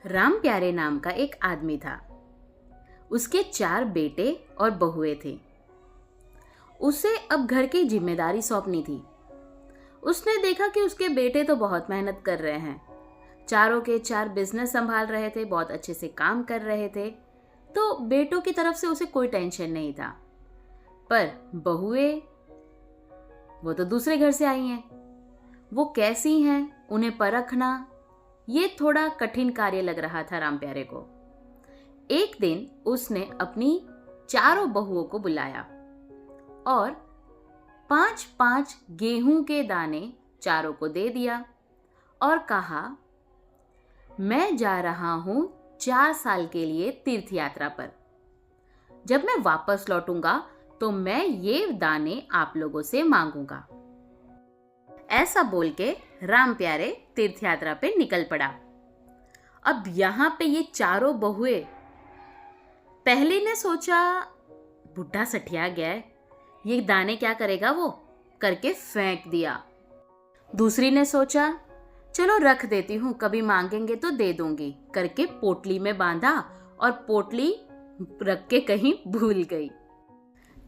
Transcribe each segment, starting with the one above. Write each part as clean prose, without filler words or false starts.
राम प्यारे नाम का एक आदमी था। उसके 4 बेटे और बहुएं थे। उसे अब घर की जिम्मेदारी सौंपनी थी। उसने देखा कि उसके बेटे तो बहुत मेहनत कर रहे हैं, चारों के 4 बिजनेस संभाल रहे थे, बहुत अच्छे से काम कर रहे थे, तो बेटों की तरफ से उसे कोई टेंशन नहीं था। पर बहुएं, वो तो दूसरे घर से आई हैं, वो कैसी हैं उन्हें परखना ये थोड़ा कठिन कार्य लग रहा था राम प्यारे को। एक दिन उसने अपनी चारों बहुओं को बुलाया और 5-5 गेहूं के दाने चारों को दे दिया और कहा, मैं जा रहा हूं 4 साल के लिए तीर्थ यात्रा पर। जब मैं वापस लौटूंगा तो मैं ये दाने आप लोगों से मांगूंगा। ऐसा बोल के राम प्यारे तीर्थ यात्रा पे निकल पड़ा। अब यहां पे ये चारों बहुएं, पहले ने सोचा बुढ़ा सठिया गया है, ये दाने क्या करेगा वो, करके फेंक दिया। दूसरी ने सोचा चलो रख देती हूं, कभी मांगेंगे तो दे दूंगी, करके पोटली में बांधा और पोटली रख के कहीं भूल गई।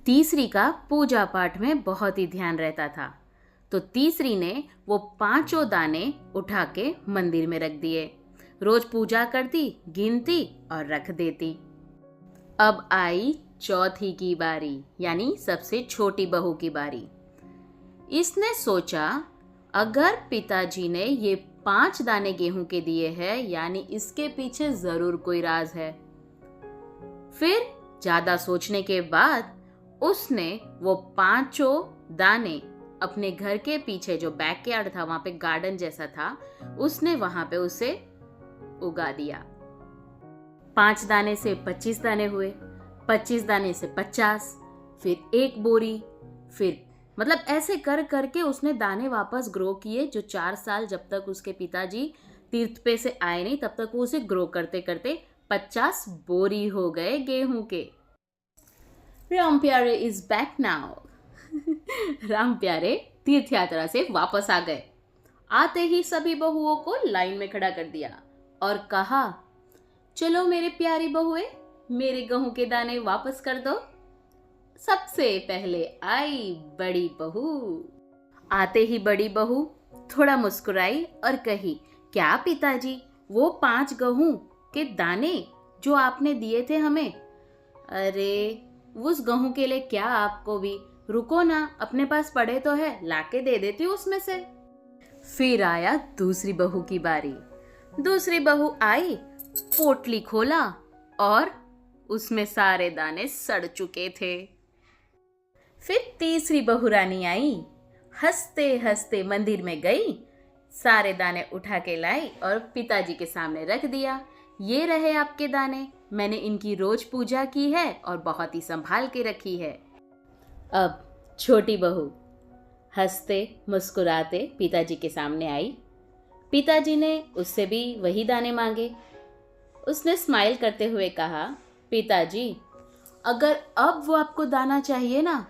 तीसरी का पूजा पाठ में बहुत ही ध्यान रहता था, तो तीसरी ने वो 5 दाने उठा के मंदिर में रख दिए। रोज पूजा करती, गिनती और रख देती। अब आई चौथी की बारी, यानी सबसे छोटी बहू की बारी। इसने सोचा अगर पिताजी ने ये 5 दाने गेहूं के दिए हैं, यानी इसके पीछे जरूर कोई राज है। फिर ज्यादा सोचने के बाद उसने वो 5 दाने अपने घर के पीछे जो बैकयार्ड था, वहां पे गार्डन जैसा था, उसने वहां पे उसे उगा दिया। 5 दाने से 25 दाने हुए, 25 दाने से 50, फिर 1 बोरी, फिर मतलब ऐसे कर करके उसने दाने वापस ग्रो किए। जो 4 साल जब तक उसके पिताजी तीर्थ पे से आए नहीं, तब तक वो उसे ग्रो करते करते 50 बोरी हो गए गेहूं के। राम प्यारे इज बैक नाउ। राम प्यारे तीर्थ यात्रा से वापस आ गए। आते ही सभी बहुओं को लाइन में खड़ा कर दिया और कहा, चलो मेरे प्यारी बहुएं, मेरे गेहूं के दाने वापस कर दो। सबसे पहले आई बड़ी बहू। आते ही बड़ी बहू थोड़ा मुस्कुराई और कही, क्या पिताजी, वो 5 गेहूं के दाने जो आपने दिए थे हमें? अरे उस गेहूं के लिए क्या आपको भी, रुको ना, अपने पास पड़े तो है, लाके दे देती हूँ उसमें से। फिर आया दूसरी बहू की बारी। दूसरी बहू आई, पोटली खोला और उसमें सारे दाने सड़ चुके थे। फिर तीसरी बहू रानी आई, हंसते हंसते मंदिर में गई, सारे दाने उठा के लाई और पिताजी के सामने रख दिया। ये रहे आपके दाने, मैंने इनकी रोज पूजा की है और बहुत ही संभाल के रखी है। अब छोटी बहू हंसते मुस्कुराते पिताजी के सामने आई। पिताजी ने उससे भी वही दाने मांगे। उसने स्माइल करते हुए कहा, पिताजी, अगर अब वो आपको दाना चाहिए ना,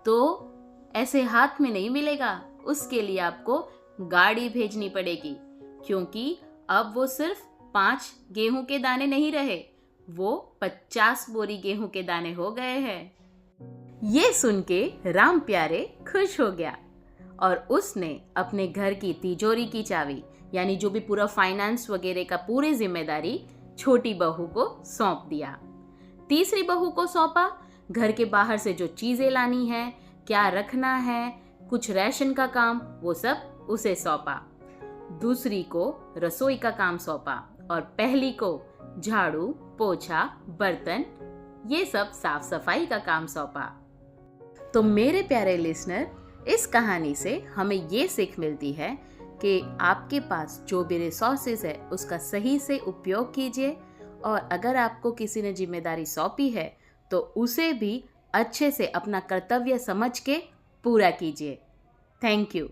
तो ऐसे हाथ में नहीं मिलेगा, उसके लिए आपको गाड़ी भेजनी पड़ेगी, क्योंकि अब वो सिर्फ 5 गेहूं के दाने नहीं रहे, वो 50 बोरी गेहूं के दाने हो गए हैं। ये सुन के राम प्यारे खुश हो गया और उसने अपने घर की तिजोरी की चाबी, यानी जो भी पूरा फाइनेंस वगैरह का पूरी जिम्मेदारी छोटी बहू को सौंप दिया। तीसरी बहू को सौंपा घर के बाहर से जो चीजें लानी है, क्या रखना है, कुछ राशन का काम, वो सब उसे सौंपा। दूसरी को रसोई का काम सौंपा और पहली को झाड़ू, पोछा, बर्तन, ये सब साफ सफाई का काम सौंपा। तो मेरे प्यारे लिसनर, इस कहानी से हमें ये सीख मिलती है कि आपके पास जो भी रिसोर्सेज है उसका सही से उपयोग कीजिए, और अगर आपको किसी ने जिम्मेदारी सौंपी है तो उसे भी अच्छे से अपना कर्तव्य समझ के पूरा कीजिए। Thank you.